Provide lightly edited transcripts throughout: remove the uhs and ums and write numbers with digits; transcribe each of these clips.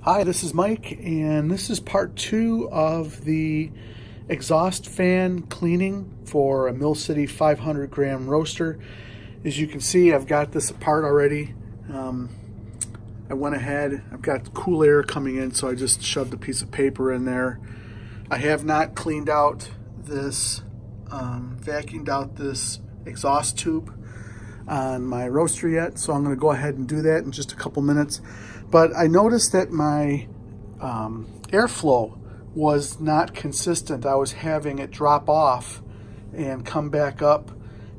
Hi, this is Mike, and this is part 2 of the exhaust fan cleaning for a Mill City 500 gram roaster. As you can see, I've got this apart already. I went ahead, I've got cool air coming in, so I just shoved a piece of paper in there. I have not cleaned out this, vacuumed out this exhaust tube on my roaster yet, so I'm going to go ahead and do that in just a couple minutes. But I noticed that my airflow was not consistent. I was having it drop off and come back up,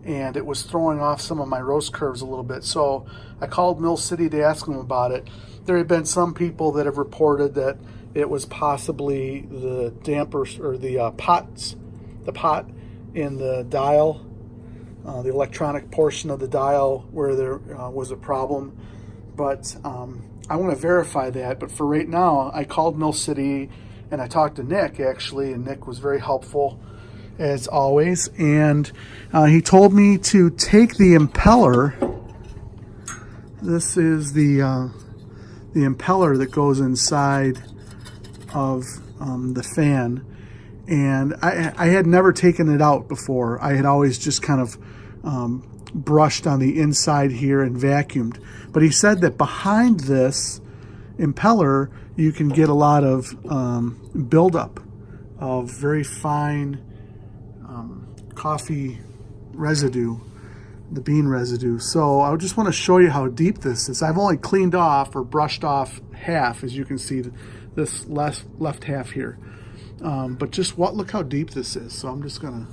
and it was throwing off some of my roast curves a little bit. So I called Mill City to ask them about it. There have been some people that have reported that it was possibly the dampers or the pot in the dial, the electronic portion of the dial where there was a problem. But I want to verify that. But for right now, I called Mill City and I talked to Nick actually, and Nick was very helpful as always. And he told me to take the impeller. This is the impeller that goes inside of the fan. And I had never taken it out before. I had always just kind of brushed on the inside here and vacuumed. But he said that behind this impeller, you can get a lot of buildup of very fine coffee residue, the bean residue. So I just want to show you how deep this is. I've only cleaned off or brushed off half, as you can see, this left half here. But just look how deep this is. So I'm just gonna,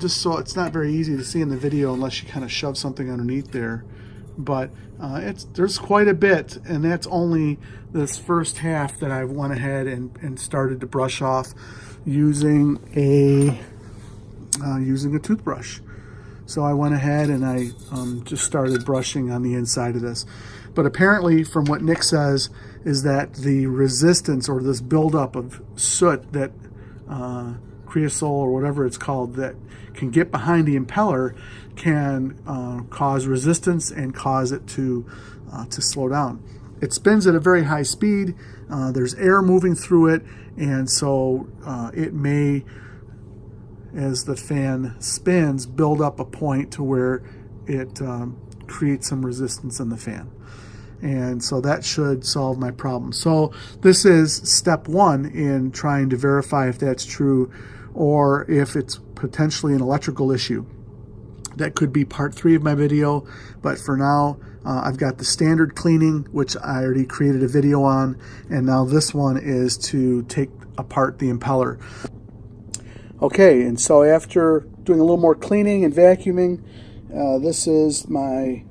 so it's not very easy to see in the video unless you kind of shove something underneath there. But there's quite a bit, and that's only this first half that I went ahead and started to brush off using a toothbrush. So I went ahead and I just started brushing on the inside of this. But apparently, from what Nick says, is that the resistance or this buildup of soot that creosote or whatever it's called that can get behind the impeller can cause resistance and cause it to slow down. It spins at a very high speed. There's air moving through it, and so it may, as the fan spins, build up a point to where it creates some resistance in the fan. And so that should solve my problem. So this is step one in trying to verify if that's true or if it's potentially an electrical issue. That could be part 3 of my video, but for now I've got the standard cleaning, which I already created a video on, and now this one is to take apart the impeller. Okay, and so after doing a little more cleaning and vacuuming, this is my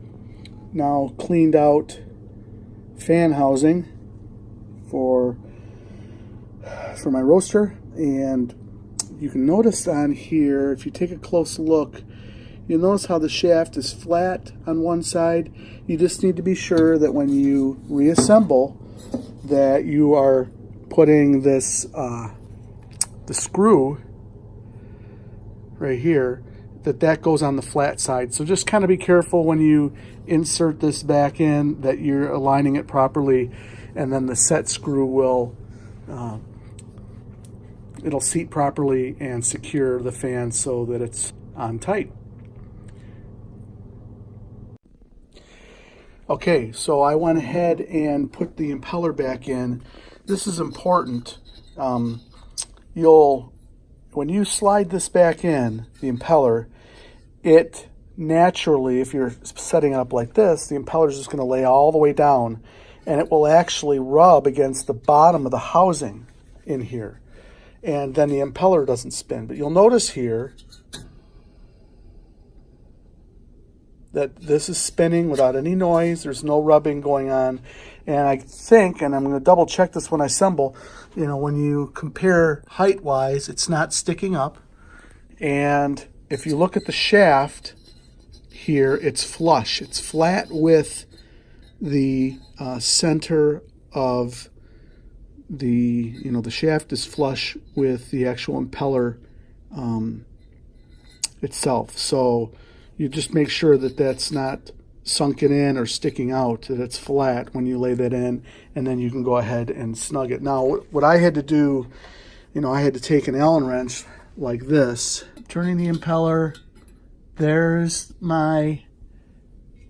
now cleaned out fan housing for my roaster. And you can notice on here, if you take a close look, you'll notice how the shaft is flat on one side. You just need to be sure that when you reassemble that you are putting this the screw right here, that goes on the flat side. So just kind of be careful when you insert this back in that you're aligning it properly, and then the set screw will it'll seat properly and secure the fan so that it's on tight. Okay, so I went ahead and put the impeller back in. This is important. When you slide this back in, the impeller, it naturally, if you're setting it up like this, the impeller is just going to lay all the way down, and it will actually rub against the bottom of the housing in here, and then the impeller doesn't spin. But you'll notice here that this is spinning without any noise. There's no rubbing going on. And I think, and I'm going to double check this when I assemble, when you compare height-wise, it's not sticking up. And if you look at the shaft here, it's flush. It's flat with the center of the shaft is flush with the actual impeller itself. So you just make sure that that's not sunken in or sticking out, that it's flat when you lay that in, and then you can go ahead and snug it. Now, what I had to do, I had to take an Allen wrench like this, turning the impeller. There's my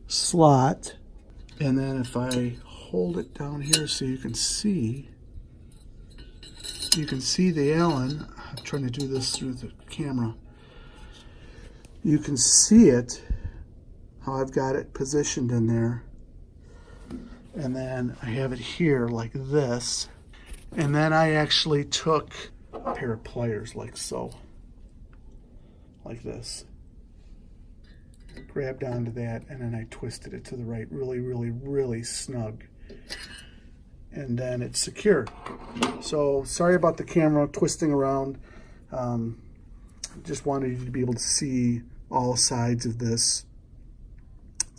slot, and then if I hold it down here so you can see the Allen. I'm trying to do this through the camera. You can see it, how I've got it positioned in there. And then I have it here like this. And then I actually took a pair of pliers like so. Like this. Grabbed onto that, and then I twisted it to the right really, really, really snug. And then it's secure. So sorry about the camera twisting around. Just wanted you to be able to see all sides of this.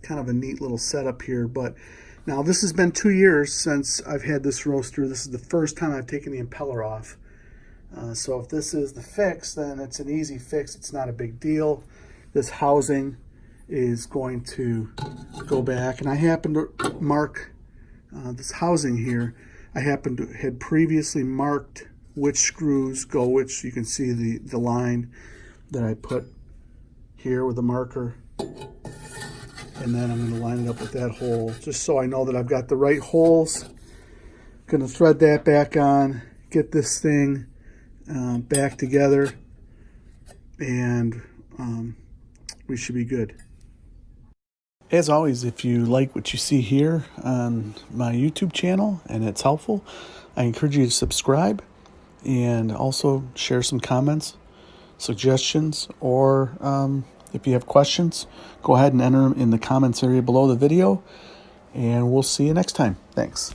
Kind of a neat little setup here. But now this has been 2 years since I've had this roaster. This is the first time I've taken the impeller off. So if this is the fix, then it's an easy fix. It's not a big deal. This housing is going to go back, and I happen to mark this housing here. I had previously marked which screws go which. You can see the line that I put here with a marker, and then I'm going to line it up with that hole just so I know that I've got the right holes. Going to thread that back on, get this thing back together, and we should be good. As always, if you like what you see here on my YouTube channel and it's helpful, I encourage you to subscribe and also share some comments, suggestions, or if you have questions, go ahead and enter them in the comments area below the video, and we'll see you next time. Thanks.